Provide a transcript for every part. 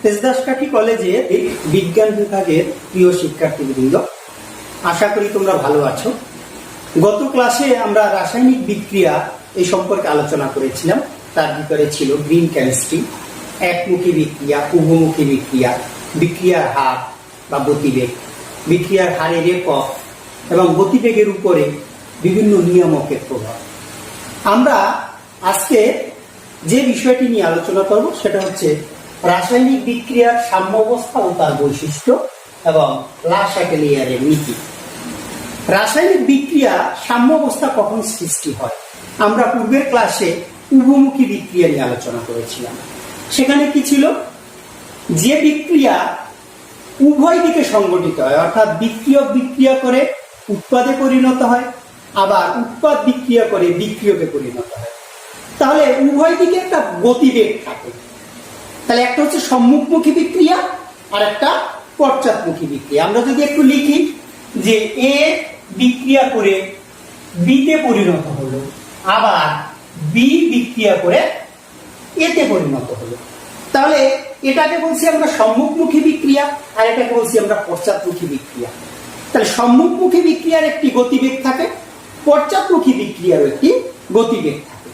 তেজদাসকাঠি কলেজে বিজ্ঞান বিভাগের প্রিয় শিক্ষার্থীবৃন্দ, আশা করি তোমরা ভালো আছো। গত ক্লাসে আমরা রাসায়নিক বিক্রিয়া এই সম্পর্কে আলোচনা করেছিলাম। তার ভিতরে ছিল গ্রিন কেমিস্ট্রি, একমুখী বিক্রিয়া, উভমুখী বিক্রিয়া, বিক্রিয়ার হার বা গতিবেগ, বিক্রিয়ার হারের একক এবং গতিবেগের উপরে বিভিন্ন নিয়ামকের প্রভাব। আমরা আজকে যে বিষয়টি নিয়ে আলোচনা করব সেটা হচ্ছে রাসায়নিক বিক্রিয়ার সাম্যাবস্থা ও তার বৈশিষ্ট্য এবং লা-শাটেলিয়ারের নীতি। রাসায়নিক বিক্রিয়া সাম্যাবস্থা কখন সৃষ্টি হয়? আমরা পূর্বের ক্লাসে উভমুখী বিক্রিয়া নিয়ে আলোচনা করেছিলাম। সেখানে কি ছিল? যে বিক্রিয়া উভয় দিকে সংঘটিত হয়, অর্থাৎ বিক্রিয়ক বিক্রিয়া করে উৎপাদে পরিণত হয়, আবার উৎপাদ বিক্রিয়া করে বিক্রিয়কে পরিণত হয়, তাহলে উভয় দিকে একটা গতিবেগ থাকে। তাহলে একটা হচ্ছে সম্মুখমুখী বিক্রিয়া আর একটা পশ্চাৎমুখী বিক্রিয়া। আমরা যদি একটু লিখি যে এ বিক্রিয়া করে বিতে পরিণত হলো, আবার বি বিক্রিয়া করে এতে পরিণত হলো, তাহলে এটাকে বলছি আমরা সম্মুখমুখী বিক্রিয়া আর এটাকে বলছি আমরা পশ্চাৎমুখী বিক্রিয়া। তাহলে সম্মুখমুখী বিক্রিয়ার একটি গতিবেগ থাকে, পশ্চাৎমুখী বিক্রিয়ারও একটি গতিবেগ থাকে।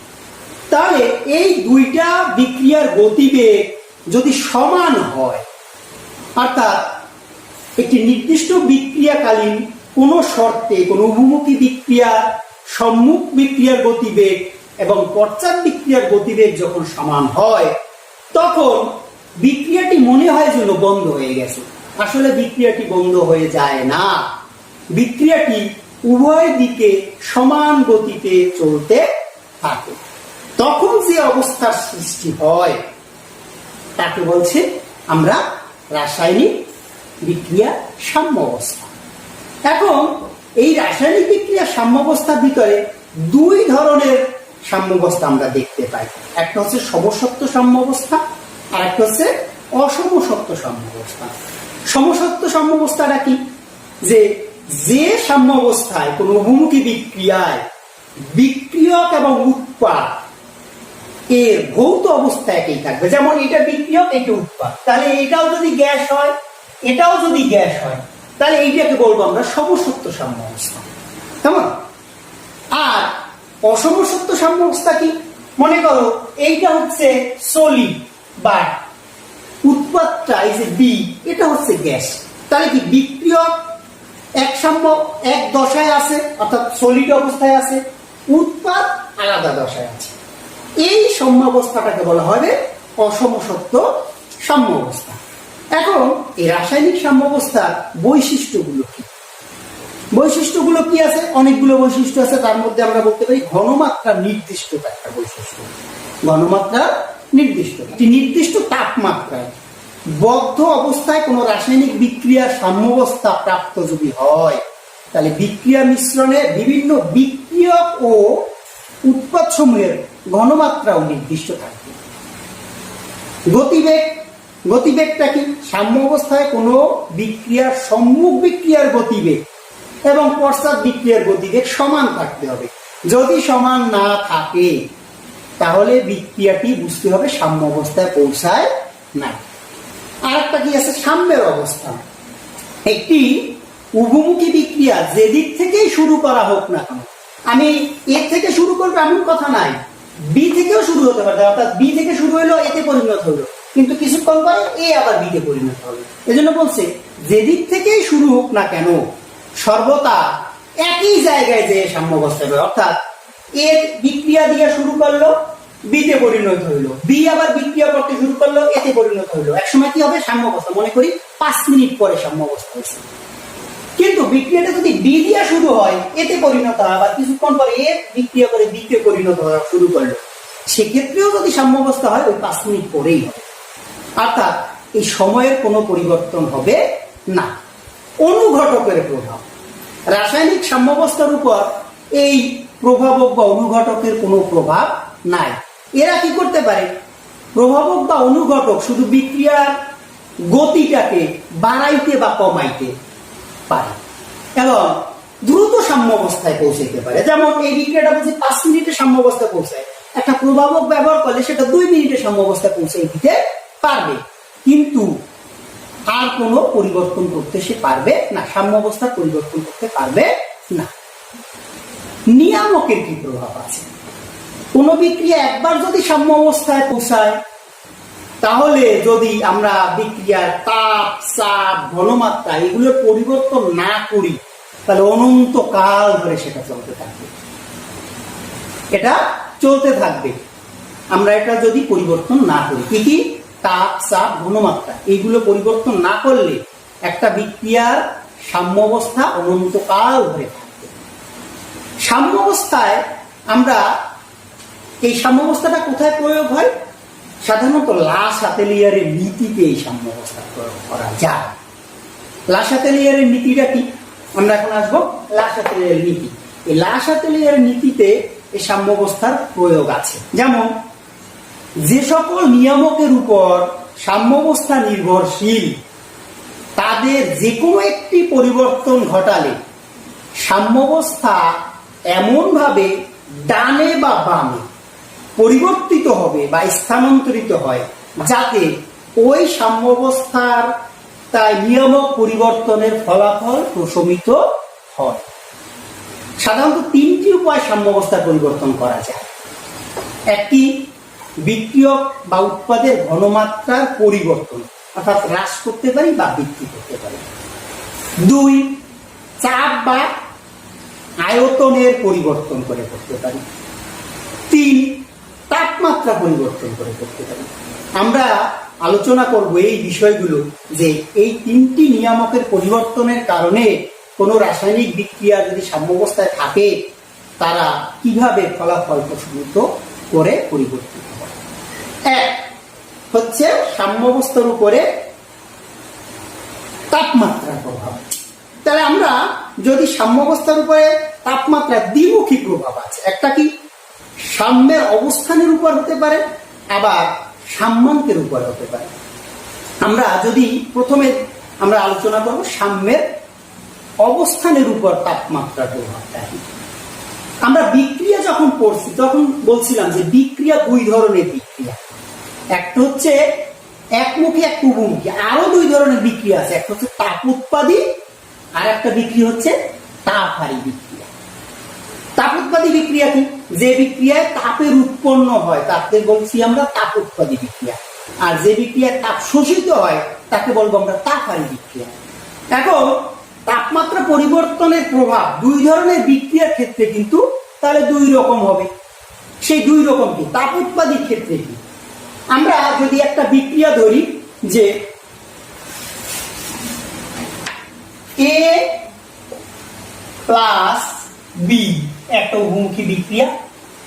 তাহলে এই দুইটা বিক্রিয়ার গতিবেগ যদি সমান হয়, অর্থাৎ একটি নির্দিষ্ট বিক্রিয়াকালীন কোন শর্তে কোন উভমুখী বিক্রিয়ার সম্মুখ বিক্রিয়ার গতিবেগ এবং পশ্চাৎ বিক্রিয়ার গতিবেগ যখন সমান হয়, তখন বিক্রিয়াটি মনে হয় যেন বন্ধ হয়ে গেছে। আসলে বিক্রিয়াটি বন্ধ হয়ে যায় না, বিক্রিয়াটি উভয় দিকে সমান গতিতে চলতে থাকে। তখন যে অবস্থার সৃষ্টি হয় তাকে বলছে আমরা রাসায়নিক বিক্রিয়া সাম্যাবস্থা। এখন এই রাসায়নিক বিক্রিয়া সাম্যাবস্থার ভিতরে দুই ধরনের সাম্যাবস্থা আমরা দেখতে পাই। একটা হচ্ছে সমসত্ব সাম্যাবস্থা আর একটা হচ্ছে অসমসত্ব সাম্যাবস্থা। সমসত্ব সাম্যাবস্থাটা কি? যে সাম্যাবস্থায় কোন উভমুখী বিক্রিয়ায় বিক্রিয়ক এবং উৎপাদ এর ভৌত অবস্থা একই থাকবে, যেমন এটা বিক্রিয়ক এটা উৎপাদ, তাহলে এটাও যদি গ্যাস হয় এটাও যদি গ্যাস হয়, তাহলে এইটাকে বলবো আমরা সমসত্ব সাম্যাবস্থা। কেমন? আর অসমসত্ব সাম্যাবস্থা কি? মনে করো এইটা হচ্ছে সলিড বা উৎপাদটা এই যে বি, এটা হচ্ছে গ্যাস, তাহলে কি বিক্রিয়ক এক দশায় আছে, অর্থাৎ সলিড অবস্থায় আছে, উৎপাদ আলাদা দশায় আছে। এই সাম্যাবস্থাটাকে বলা হবে অসমসত্ব সাম্যাবস্থা। এখন এই রাসায়নিক সাম্যাবস্থার বৈশিষ্ট্যগুলো কি? বৈশিষ্ট্যগুলো কি আছে? অনেকগুলো বৈশিষ্ট্য আছে। তার মধ্যে আমরা বলতে পারি ঘনমাত্রা নির্দিষ্ট একটা বৈশিষ্ট্য। ঘনমাত্রা নির্দিষ্ট, একটি নির্দিষ্ট তাপমাত্রায় বদ্ধ অবস্থায় কোন রাসায়নিক বিক্রিয়ার সাম্যাবস্থা প্রাপ্ত যদি হয়, তাহলে বিক্রিয়া মিশ্রণে বিভিন্ন বিক্রিয়ক ও উৎপাদ সমূহের ঘনমাত্রাও নির্দিষ্ট থাকবে। গতিবেগ, গতিবেগটা কি? সাম্যাবস্থায় কোন বিক্রিয়ার সম্মুখ বিক্রিয়ার গতিবেগ এবং পশ্চাৎ বিক্রিয়ার গতিবেগ সমান থাকতে হবে। যদি সমান না থাকে তাহলে বিক্রিয়াটি বুঝতে হবে সাম্যাবস্থায় পৌঁছায় না। আর একটা কি আছে? সাম্যের অবস্থা। একটি উভমুখী বিক্রিয়া যে দিক থেকেই শুরু করা হোক না কেন, আমি এর থেকে শুরু করবো এমন কথা নাই, বি থেকেও শুরু হতে পারে, অর্থাৎ বি থেকে শুরু হলো এতে পরিণত হলো, কিন্তু কিছুক্ষণ পরে এ আবার বিতে পরিণত হবে। এজন্য বলছে যে দিক থেকেই শুরু হোক না কেন সর্বদা একই জায়গায় যে সাম্যাবস্থা হবে, অর্থাৎ এর বিক্রিয়া দিয়ে শুরু করলো বিতে পরিণত হইলো, বি আবার বিক্রিয়া করতে শুরু করলো এতে পরিণত হইলো, একসময় কি হবে? সাম্যাবস্থা। মনে করি 5 মিনিট পরে সাম্যাবস্থা হয়েছে। কিন্তু বিক্রিয়াটা যদি বি দিয়ে শুরু হয় এতে পরিণত হয়, আবার কিছুক্ষণ পরে এ বিক্রিয়া করে বিতে পরিণত হওয়া শুরু করলো, সেক্ষেত্রেও যদি সাম্যাবস্থা হয় ওই 5 মিনিট পরেই হবে। অর্থাৎ এই সময়ের কোনো পরিবর্তন হবে না। অনুঘটকের প্রভাব, রাসায়নিক সাম্যাবস্থার উপর এই প্রভাবক বা অনুঘটকের কোনো প্রভাব নাই। এরা কি করতে পারে? প্রভাবক বা অনুঘটক শুধু বিক্রিয়ার গতিটাকে বাড়াইতে বা কমাইতে পারে এবং দ্রুত সাম্যাবস্থায় পৌঁছাইতে পারে। যেমন এই বিক্রিয়াটা বলছি 5 মিনিটে সাম্যাবস্থায় পৌঁছায়, একটা প্রভাবক ব্যবহার করলে সেটা 2 মিনিটে সাম্যাবস্থায় পৌঁছে দিতে পারবে। কিন্তু আর কোনো পরিবর্তন করতে সে পারবে না, সাম্যাবস্থা পরিবর্তন করতে পারবে না। নিয়ামকের কি প্রভাব আছে? কোন বিক্রিয়া একবার যদি সাম্যাবস্থায় পৌঁছায়, তাহলে যদি আমরা বিক্রিয়ার তাপ, চাপ, ঘনমাত্রা এগুলোর পরিবর্তন না করি, তাহলে অনন্ত কাল ধরে সেটা চলতে থাকবে। এটা চলতে থাকবে আমরা এটা যদি পরিবর্তন না করি। কি কি? তাপ, চাপ, ঘনমাত্রা এইগুলো পরিবর্তন না করলে একটা বিক্রিয়ার সাম্যাবস্থা অনন্তকাল ধরে থাকবে। সাম্যাবস্থায় আমরা এই সাম্যাবস্থাটা কোথায় প্রয়োগ হয়? সাধারণত লা-শাতেলিয়ারের নীতিতে এই সাম্যাবস্থা প্রয়োগ করা যায়। লা-শাতেলিয়ারের নীতিটা কি? আমরা এখন আসবো লা-শাতেলিয়ারের নীতি। এই লা-শাতেলিয়ারের নীতিতে এই সাম্যাবস্থার প্রয়োগ আছে। যেমন যে সকল নিয়ামকের উপর সাম্যাবস্থা নির্ভরশীল, তাদের যে কোনো একটি পরিবর্তন ঘটালে সাম্যাবস্থা এমন ভাবে ডানে বা বামে পরিবর্তিত হবে বা স্থানান্তরিত হয়, যাতে ওই সাম্যাবস্থার তাই নিয়ামক পরিবর্তনের ফলাফল প্রশমিত হয়। সাধারণত তিনটি উপায় সাম্যাবস্থার পরিবর্তন করা যায়। একটি, বিক্রিয়ক বা উৎপাদের ঘনমাত্রার পরিবর্তন, অর্থাৎ হ্রাস করতে পারি বা বৃদ্ধি করতে পারি। দুই, চাপ বা আয়তনের পরিবর্তন করে করতে পারি। তিন, তাপমাত্রা পরিবর্তন করে করতে পারি। আমরা আলোচনা করব এই বিষয়গুলো, যে এই তিনটি নিয়ামকের পরিবর্তনের কারণে কোনো রাসায়নিক বিক্রিয়া যদি সাম্যাবস্থায় থাকে, তারা কিভাবে ফলাফল প্রশমিত করে পরিবর্তিত হয়। এক হচ্ছে সাম্যাবস্থার উপরে তাপমাত্রার প্রভাব। তাহলে আমরা যদি সাম্যাবস্থার উপরে তাপমাত্রা দ্বিমুখী প্রভাব আছে, একটা কি সাম্যের অবস্থানের উপর হতে পারে, আবার সাম্যাঙ্কের উপর হতে পারে। আমরা যদি প্রথমে আমরা আলোচনা করব সাম্যের অবস্থানের উপর তাপমাত্রার প্রভাবটা। আমরা বিক্রিয়া যখন পড়ছি তখন বলছিলাম যে বিক্রিয়া দুই ধরনের বিক্রিয়া, একটা হচ্ছে একমুখী, এক উভমুখী। আরো দুই ধরনের বিক্রিয়া আছে, একটা হচ্ছে তাপ উৎপাদী, আর একটা বিক্রিয়া হচ্ছে তাপহারী বিক্রিয়া। তাপ উৎপাদী বিক্রিয়া কি? যে বিক্রিয়ায় তাপের উৎপন্ন হয় তাকে বলছি আমরা তাপ উৎপাদী বিক্রিয়া, আর যে বিক্রিয়ায় তাপ শোষিত হয় তাকে বলবো আমরা তাপহারী বিক্রিয়া। এখন তাপমাত্রা পরিবর্তনের প্রভাব দুই ধরনের বিক্রিয়ার ক্ষেত্রে কিন্তু তাহলে দুই রকম হবে। সেই দুই রকম কি? তাপ উৎপাদীর ক্ষেত্রে কি? আমরা যদি একটা বিক্রিয়া ধরি যে এ প্লাস বি, একটা উভমুখী বিক্রিয়া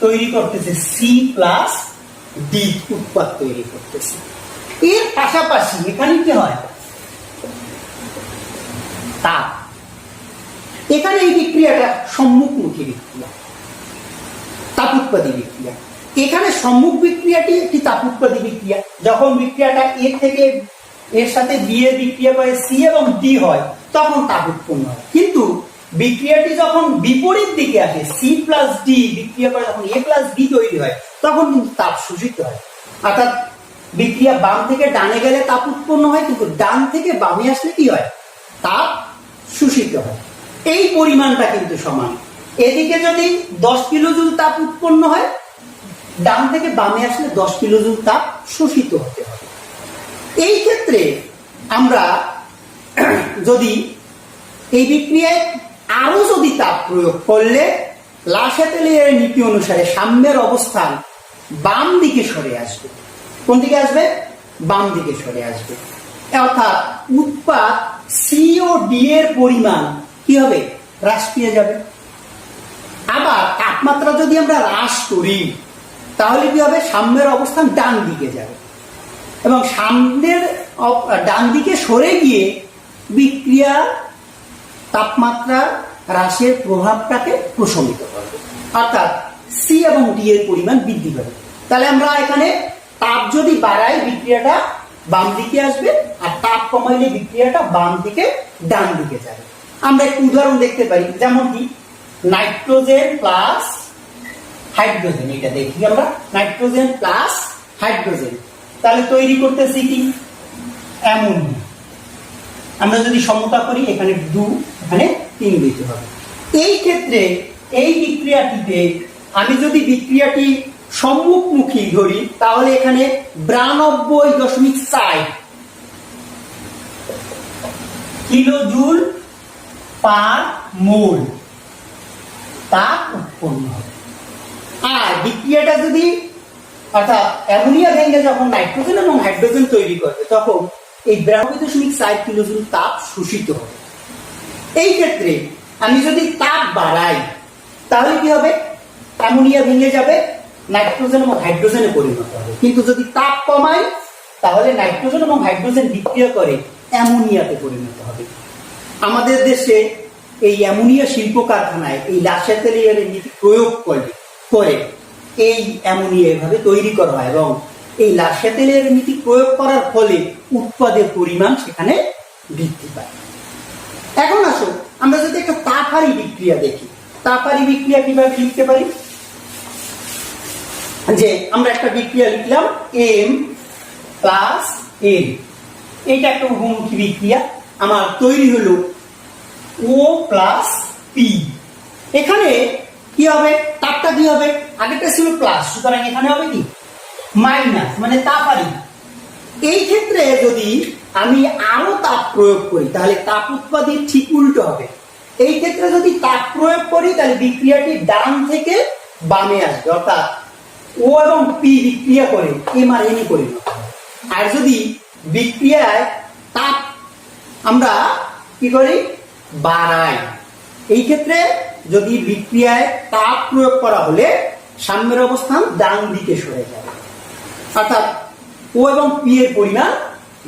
তৈরি করতেছে, সি প্লাস ডি উৎপাদ তৈরি করতেছে। এর পাশাপাশি এখানে কি হয়? তাপ। এখানে এই বিক্রিয়াটা সম্মুখমুখী বিক্রিয়া, তাপ উৎপাদী বিক্রিয়া। এখানে সম্মুখ বিক্রিয়াটি একটি তাপ উৎপাদী বিক্রিয়া। যখন বিক্রিয়াটা এ থেকে এর সাথে বি এর বিক্রিয়া করে সি এবং ডি হয়, তখন তাপ উৎপন্ন হয়। কিন্তু বিক্রিয়াটি যখন বিপরীত দিকে আসে, সি প্লাস ডি বিক্রিয়া করে যখন এ প্লাস বি তৈরি হয়, তখন কিন্তু তাপ শোষিত হয়। অর্থাৎ বিক্রিয়া বাম থেকে ডানে গেলে তাপ উৎপন্ন হয়, কিন্তু ডান থেকে বামে আসলে কি হয়? তাপ শোষিত হয়। এই পরিমাণটা কিন্তু সমান। এদিকে যদি 10 কিলোজুল তাপ উৎপন্ন হয়, ডান থেকে বামে আসলে 10 কিলোজুল তাপ শোষিত হতে হবে। এই ক্ষেত্রে আমরা যদি এই বিক্রিয়ায় আরো যদি তাপ প্রয়োগ করলে লা-শাতেলিয়ারের নীতি অনুসারে সাম্যের অবস্থান বাম দিকে সরে আসবে। কোন দিকে আসবে? বাম দিকে সরে আসবে। অর্থাৎ উৎপাদ সি ও ডি এর পরিমাণ কি হবে? হ্রাস পেয়ে যাবে। আবার তাপমাত্রা যদি আমরা হ্রাস করি, তাহলে কি হবে? সাম্যের অবস্থান ডান দিকে যাবে এবং সাম্যের ডান দিকে সরে গিয়ে বিক্রিয়া তাপমাত্রা হ্রাসের প্রভাবটাকে প্রশমিত করবে। অর্থাৎ সি এবং ডি এর পরিমাণ বৃদ্ধি পাবে। তাহলে আমরা এখানে তাপ যদি বাড়াই, বিক্রিয়াটা বাম দিকে আসবে, আর তাপ কমাইলে বিক্রিয়াটা বাম থেকে ডান দিকে যাবে। আমরা একটু উদাহরণ দেখতে পারি, যেমন কি নাইট্রোজেন প্লাস হাইড্রোজেন। এটা দেখি আমরা, নাইট্রোজেন প্লাস হাইড্রোজেন। তাহলে তৈরি করতেছি কি? অ্যামোনিয়া। আমরা যদি সমতা করি এখানে 2 এখানে 3 দিতে হবে। এই ক্ষেত্রে এই বিক্রিয়াটিতে আমি যদি বিক্রিয়াটি সম্মুখমুখী ধরি তাহলে এখানে 92.4 কিলোজুল পার মোল তাপ উৎপন্ন হবে। আর বিক্রিয়াটা যদি অর্থাৎ অ্যামোনিয়া ভেঙে যখন নাইট্রোজেন এবং হাইড্রোজেন তৈরি করবে তখন এই 92.4 কিলোজুল তাপ শোষিত হবে। এই ক্ষেত্রে আমি যদি তাপ বাড়াই তাহলে কি হবে, অ্যামোনিয়া ভেঙে যাবে, নাইট্রোজেন এবং হাইড্রোজেনে পরিণত হবে। কিন্তু যদি তাপ কমাই তাহলে নাইট্রোজেন এবং হাইড্রোজেন বিক্রিয়া করে অ্যামোনিয়াতে পরিণত হবে। আমাদের দেশে এই অ্যামোনিয়া শিল্প কারখানায় এই লাসাতেলিয়ারের নীতি প্রয়োগ করে এই অ্যামোনিয়া এভাবে তৈরি করা হয় এবং এই লাসাতেলিয়ারের নীতি প্রয়োগ করার ফলে উৎপাদের পরিমাণ সেখানে বৃদ্ধি পায়। এখন আসো আমরা যদি একটা তাপহারী বিক্রিয়া দেখি, তাপহারী বিক্রিয়া কিভাবে লিখতে পারি, যে আমরা একটা বিক্রিয়া লিখলাম M প্লাস N, এইটা একটা উভমুখী বিক্রিয়া, আমার তৈরি হলো O প্লাস P। এখানে কি হবে, তাপটা কি হবে, আগেরটা ছিল প্লাস, সুতরাং এখানে হবে কি মাইনাস, মানে তাপহারী। এই ক্ষেত্রে যদি আমি আরো তাপ প্রয়োগ করি তাহলে তাপ উৎপাদন ঠিক উল্টো হবে। এই ক্ষেত্রে যদি তাপ প্রয়োগ করি তাহলে বিক্রিয়াটি ডান থেকে বামে আসবে, অর্থাৎ ও এবং পি বিক্রিয়া করে এম আর এন পরিণত হবে। আর যদি বিক্রিয়ায় তাপ আমরা কি করি বাড়াই, এই ক্ষেত্রে যদি বিক্রিয়ায় তাপ প্রয়োগ করা হলে সাম্যের অবস্থান ডান দিকে সরে যাবে, অর্থাৎ ও এবং পি এর পরিমাণ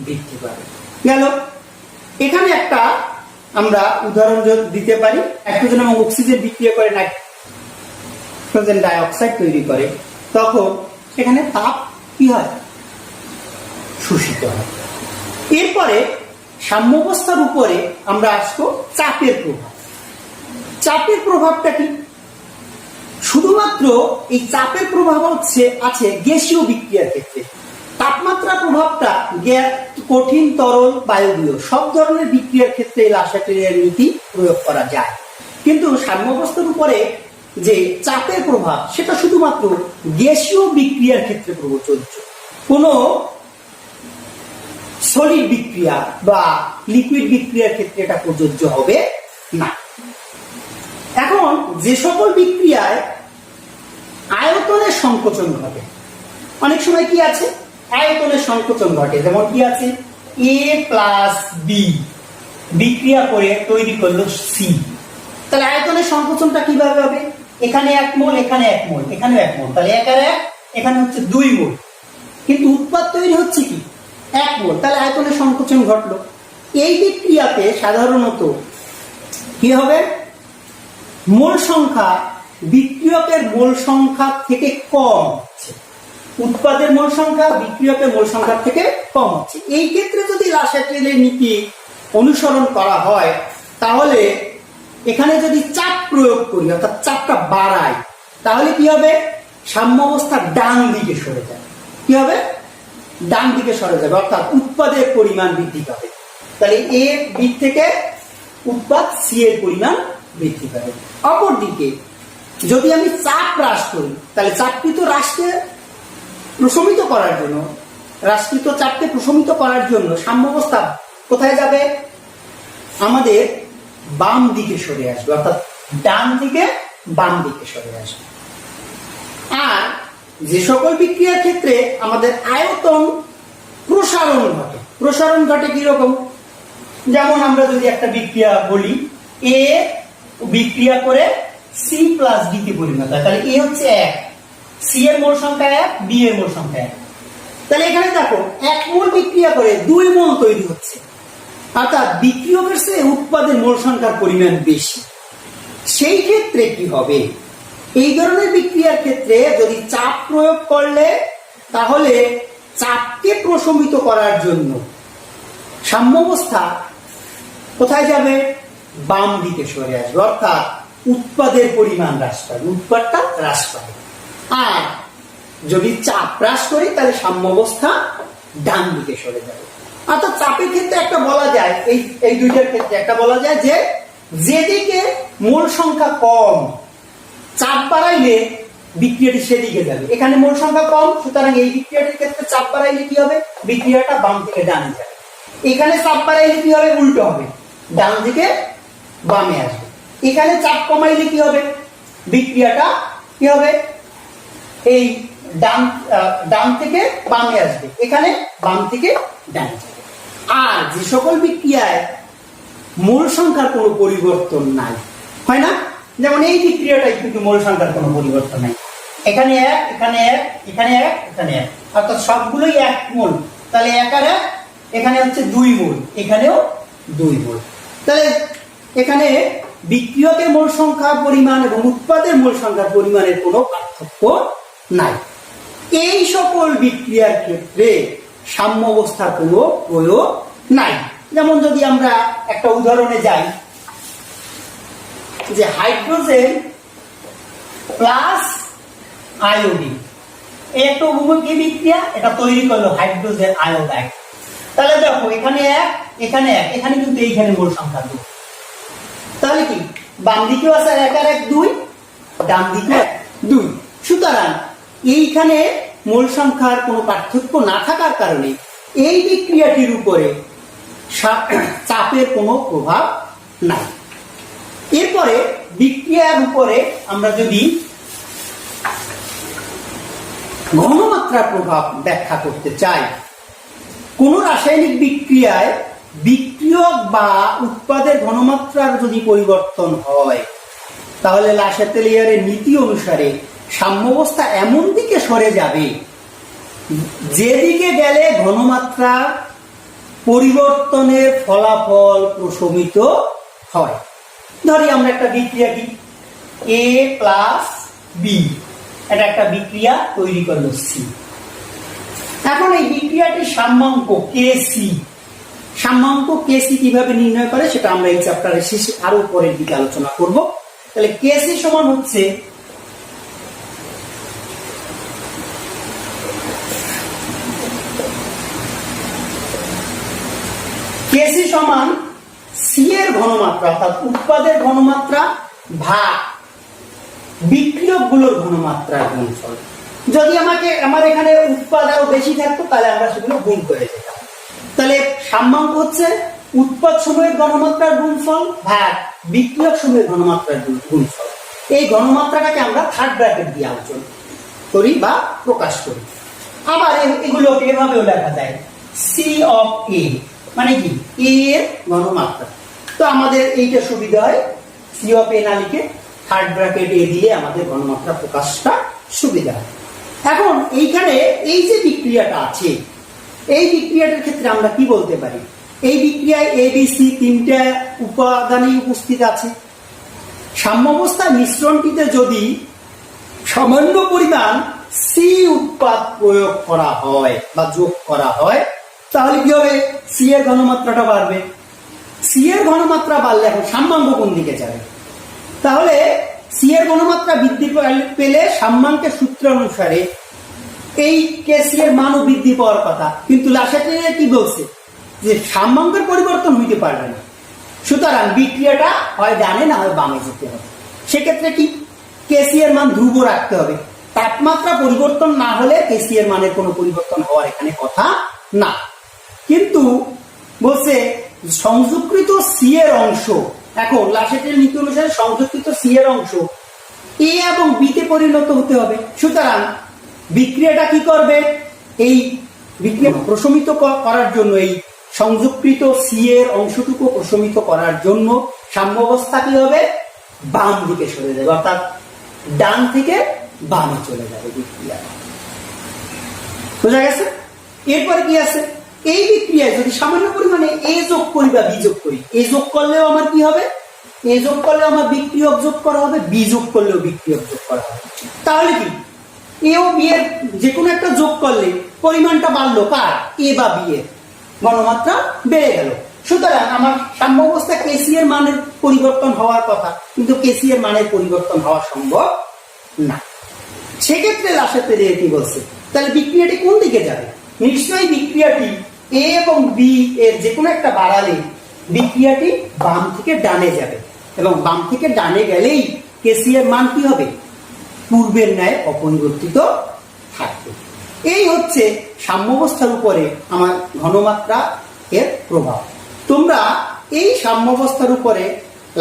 বৃদ্ধি পাবে। গেল, এখানে একটা আমরা উদাহরণ দিতে পারি, নাইট্রোজেন এবং অক্সিজেন বিক্রিয়া করে নাইট্রোজেন ডাই অক্সাইড তৈরি করে, তখন সেখানে তাপ কি হয় শোষিত হয়। এরপরে সাম্যাবস্থার উপরে আমরা আসবো চাপের প্রভাব। চাপের প্রভাবটা কি, শুধুমাত্র এই চাপের প্রভাব আছে গ্যাসীয় বিক্রিয়ার ক্ষেত্রে। তাপমাত্রা প্রভাবটা কঠিন, তরল, বায়বীয় সব ধরনের বিক্রিয়ার ক্ষেত্রে লাসাতেলিয়ার নীতি প্রয়োগ করা যায়। কিন্তু সাম্যাবস্থার উপরে যে চাপের প্রভাব সেটা শুধুমাত্র গ্যাসীয় বিক্রিয়ার ক্ষেত্রে প্রযোজ্য, কোনো সলিড বিক্রিয়া বা লিকুইড বিক্রিয়ার ক্ষেত্রে এটা প্রযোজ্য হবে না। এখন যে সকল বিক্রিয়ায় আয়তনের সংকোচন ঘটে, অনেক সময় কি আছে আয়তনের সংকোচন ঘটে, যেমন কি আছে A প্লাস বি বিক্রিয়া করে তৈরি করলো সি, তাহলে আয়তনের সংকোচনটা কিভাবে হবে, এখানে 1 মোল, এখানে 1 মোল, এখানে 1 মোল, তাহলে 1 আর 1 এখানে হচ্ছে 2 মোল, কিন্তু উৎপাদ তৈরি হচ্ছে কি 1 মোল, তাহলে আয়তনের সংকোচন ঘটলো। এই বিক্রিয়াতে সাধারণত কি হবে, মোল সংখ্যা বিক্রিয়কের মোল সংখ্যা থেকে কম হচ্ছে, উৎপাদের মোল সংখ্যা বিক্রিয়কের মোল সংখ্যা থেকে কম হচ্ছে। এই ক্ষেত্রে যদি লাসাতেলিয়ারের নীতি অনুসরণ করা হয় তাহলে এখানে যদি চাপ প্রয়োগ করি, অর্থাৎ চাপটা বাড়াই, তাহলে কি হবে, সাম্যাবস্থা ডান দিকে সরে যাবে। কি হবে, ডান দিকে সরে যাবে, অর্থাৎ উৎপাদের পরিমাণ বৃদ্ধি পাবে। তাহলে এ দিক থেকে উৎপাদ সি এর পরিমাণ বৃদ্ধি পাবে। অপরদিকে যদি আমি চাপ হ্রাস করি তাহলে চাপকৃত হ্রাসকে প্রশমিত করার জন্য, হ্রাসকৃত চাপকে প্রশমিত করার জন্য সাম্যাবস্থা কোথায় যাবে, আমাদের বাম দিকে সরে আসবে, অর্থাৎ ডান থেকে বাম দিকে সরে আসবে। আর যে সকল বিক্রিয়ার ক্ষেত্রে আমাদের আয়তন প্রসারণ ঘটে, প্রসারণ ঘটে কিরকম, যেমন আমরা যদি একটা বিক্রিয়া বলি এ বিক্রিয়া করে সি প্লাস ডি তে পরিণত হয়, তাহলে এ হচ্ছে 1, সি এর মোল সংখ্যা 1, বি এর মোল সংখ্যা 1, তাহলে এখানে দেখো 1 মোল বিক্রিয়া করে 2 মোল তৈরি হচ্ছে, অর্থাৎ বিক্রিয়কের চেয়ে উৎপাদের মোল সংখ্যার পরিমাণ বেশি। সেই ক্ষেত্রে কি হবে, এই ধরনের বিক্রিয়ার ক্ষেত্রে যদি চাপ প্রয়োগ করলে তাহলে চাপকে প্রশমিত করার জন্য সাম্যাবস্থা কোথায় যাবে, বাম দিকে সরে আসবে, অর্থাৎ উৎপাদের পরিমাণ হ্রাস পাবে, উৎপাদটা হ্রাস পাবে। আর যদি চাপ হ্রাস করি তাহলে সাম্যাবস্থা ডান দিকে সরে যাবে। অর্থাৎ চাপের ক্ষেত্রে একটা বলা যায়, এই দুইটার ক্ষেত্রে একটা বলা যায় যে যেদিকে মোল সংখ্যা কম, চাপ বাড়াইলে বিক্রিয়াটি সেদিকে যাবে। এখানে মোল সংখ্যা কম, সুতরাং এই বিক্রিয়াটির ক্ষেত্রে চাপ বাড়াইলে কি হবে, বিক্রিয়াটা বাম থেকে ডানে যাবে। এখানে চাপ বাড়াইলে কি হবে, উল্টো হবে, ডান থেকে বামে আসবে। এখানে চাপ কমাইলে কি হবে, বিক্রিয়াটা কি হবে, এই ডান থেকে বামে আসবে, এখানে বাম থেকে ডানে যাবে। আর যে সকল বিক্রিয়ায় মোল সংখ্যার কোনো পরিবর্তন নাই, হয় না, যেমন এই বিক্রিয়াটাই কিন্তু মোল সংখ্যার কোনো পরিবর্তন নাই, এখানে এক, এখানে এক, এখানে এক, এখানে এক, অর্থাৎ সবগুলোই এক মোল, তাহলে এক আর এক, এখানে হচ্ছে 2 মোল, এখানেও 2 মোল। তাহলে এখানে বিক্রিয়কের মোল সংখ্যার পরিমাণ এবং উৎপাদের মোল সংখ্যার পরিমাণের কোনো পার্থক্য নাই। এই সকল বিক্রিয়ার ক্ষেত্রে সাম্যাবস্থার কোনো প্রয়োগ নাই। যেমন যদি আমরা একটা উদাহরণে যাই, যে হাইড্রোজেন প্লাস আয়োডিন, এই একটা উভয়মুখী বিক্রিয়া, এটা তৈরি করলো হাইড্রোজেন আয়োডাইড। তাহলে দেখো এখানে এক, এখানে এক, এখানে কিন্তু এইখানে মোল সংখ্যা 2, তাহলে কি বাম দিকেও আছে 1 আর 1 2, ডান দিকে 2, সুতরাং এইখানে মোল সংখ্যার কোনো পার্থক্য না থাকার কারণে এই বিক্রিয়াটির উপরে চাপের কোনো প্রভাব নাই। এরপরে বিক্রিয়ার উপরে আমরা যদি ঘনমাত্রার প্রভাব ব্যাখ্যা করতে চাই, কোন রাসায়নিক বিক্রিয়ায় বিক্রিয়ক বা উৎপাদের ঘনমাত্রার যদি পরিবর্তন হয়, তাহলে লা চ্যাটেলিয়ারের নীতি অনুসারে সাম্যাবস্থা এমন দিকে সরে যাবে যেদিকে গেলে ঘনমাত্রা পরিবর্তনের ফলাফল প্রশমিত হয়। ধরি আমরা একটা বিক্রিয়া কি A প্লাস B, এটা একটা বিক্রিয়া তৈরি করলো C। এখন এই বিক্রিয়াটির সাম্যাঙ্ক Kc, সাম্যাঙ্ক Kc কিভাবে নির্ণয় করে সেটা আমরা এই চ্যাপ্টারের শেষে আরো পরের দিকে আলোচনা করব। তাহলে Kc সমান হচ্ছে Kc সমান C এর ঘনমাত্রা, অর্থাৎ উৎপাদের ঘনমাত্রা ভাগ বিক্রিয়ক গুলোর ঘনমাত্রার গুণফল। যদি আমার এখানে উৎপাদ আরো বেশি থাকতো তাহলে আমরা সেগুলো গুণ করে যেতাম। তাহলে সাম্যাঙ্ক হচ্ছে উৎপাদ সময়ের ঘনমাত্রার গুণফল ভাগ বিক্রিয়ক সময়ের ঘনমাত্রার গুণফল। এই ঘনমাত্রাটাকে আমরা থার্ড ব্র্যাকেট দিয়ে আলোচনা করি বা প্রকাশ করি। আবার এগুলোকে এভাবেও লেখা যায় C অফ A, মানে কি A এর ঘনমাত্রা। তো আমাদের এইটা সুবিধা হয়, C অফ A না লিখে থার্ড ব্র্যাকেট A দিলে আমাদের ঘনমাত্রা প্রকাশটা সুবিধা হয়। এখন এইখানে এই যে বিক্রিয়াটা আছে, এই বিক্রিয়াটার ক্ষেত্রে আমরা কি বলতে পারি, এই বিক্রিয়ায় ABC 3টা উপাদানই উপস্থিত আছে। সাম্যাবস্থার মিশ্রণটিতে যদি সামান্য পরিমাণ C উৎপাদ প্রয়োগ করা হয় বা যোগ করা হয়, তাহলে কি হবে, C এর ঘনমাত্রাটা বাড়বে। C এর ঘনমাত্রা বাড়লে এখন সাম্যাঙ্ক কোন দিকে যাবে, তাহলে C এর ঘনমাত্রা বৃদ্ধি পেলে সাম্যাঙ্কের সূত্র অনুসারে এই Kc এর মানও বৃদ্ধি পাওয়ার কথা, কিন্তু লা চ্যাটেলিয়ার কি বলছে যে সাম্যাঙ্কের পরিবর্তন হইতে পারবে না, সুতরাং বিক্রিয়াটা হয় ডানে না হয় বামে যেতে হবে। সেক্ষেত্রে কি Kc এর মান ধ্রুব রাখতে হবে, তাপমাত্রা পরিবর্তন না হলে Kc এর মানের কোনো পরিবর্তন হওয়ার এখানে কথা না। কিন্তু বলছে সংযুক্ত C এর অংশ, এখন লা চ্যাটেলিয়ার নীতি অনুসারে সংযুক্ত C এর অংশ A এবং B তে পরিণত হতে হবে। সুতরাং বিক্রিয়াটা কি করবে, এই বিক্রিয়া প্রশমিত করার জন্য, এই সংযুক্ত C এর অংশটুকু প্রশমিত করার জন্য সাম্যাবস্থা কি হবে, বাম দিকে সরে যাবে, অর্থাৎ ডান থেকে বামে চলে যাবে বিক্রিয়া। বোঝা গেছে? এরপরে কি আছে, এই বিক্রিয়ায় যদি সামান্য পরিমাণে A যোগ করি বা B যোগ করি, A যোগ করলেও আমার কি হবে, A যোগ করলেও আমার বিক্রিয়ক যোগ করা হবে, B যোগ করলেও বিক্রিয়ক যোগ করা হবে। তাহলে কি A ও B এর যে কোনো একটা যোগ করলে পরিমাণটা বাড়লো কার, A বা B এর ঘনমাত্রা বেড়ে গেল। সুতরাং আমার সাম্যাবস্থা Kc এর মানের পরিবর্তন হওয়ার কথা, কিন্তু Kc এর মানের পরিবর্তন হওয়া সম্ভব না। সেক্ষেত্রে লা চ্যাটেলিয়ার কি বলছে, তাহলে বিক্রিয়াটি কোন দিকে যাবে, নিশ্চয়ই বিক্রিয়াটি এ এবং বি এর যে কোনো একটা বাড়ালে বিক্রিয়াটি বাম থেকে ডানে যাবে এবং বাম থেকে ডানে গেলেই কেসি এর মান কি হবে? পূর্বের ন্যায় অপরিবর্তিত থাকবে। এই হচ্ছে সাম্যাবস্থার উপরে আমার ঘনমাত্রা এর প্রভাব। তোমরা এই সাম্যাবস্থার উপরে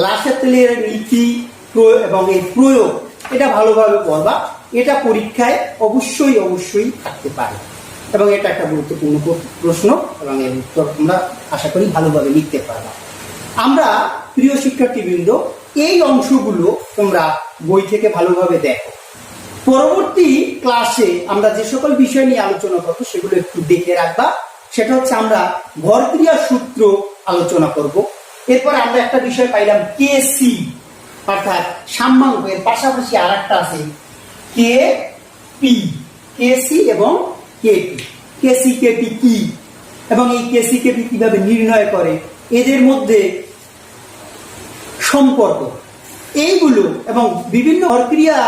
লাসাতেলের নীতি এবং এর প্রয়োগ এটা ভালোভাবে পড়বা। এটা পরীক্ষায় অবশ্যই থাকতে পারে এবং এটা একটা গুরুত্বপূর্ণ প্রশ্ন এবং এর উত্তর তোমরা আশা করি ভালোভাবে লিখতে পারবা। আমরা প্রিয় শিক্ষার্থীবৃন্দ এই অংশগুলো তোমরা বই থেকে ভালোভাবে দেখো। পরবর্তী ক্লাসে আমরা যে সকল বিষয় নিয়ে আলোচনা করবো সেগুলো একটু দেখে রাখবা। সেটা হচ্ছে আমরা ভরক্রিয়া সূত্র আলোচনা করব। এরপর আমরা একটা বিষয় পাইলাম কেসি, অর্থাৎ সাম্যাঙ্ক। এর পাশাপাশি আর একটা আছে কে পি, কেসি এবং কেপি। কেসি কেপি কি এবং এই কেসি কেপি কিভাবে নির্ণয় করে, এদের মধ্যে সম্পর্ক, এইগুলো এবং বিভিন্ন প্রক্রিয়া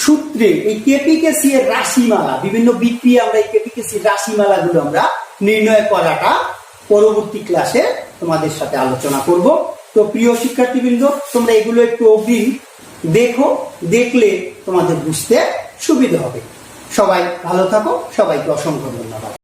সূত্রে এই কেপি কেসি এর রাশিমালা, বিভিন্ন বিক্রিয়া আমরা এই কেপি কেসি রাশিমালা গুলো আমরা নির্ণয় করাটা পরবর্তী ক্লাসে তোমাদের সাথে আলোচনা করব। তো প্রিয় শিক্ষার্থীবৃন্দ, তোমরা এগুলো একটু অগ্রিম দেখো, দেখলে তোমাদের বুঝতে সুবিধা হবে। সবাই ভালো থাকো, সবাইকে অসংখ্য ধন্যবাদ।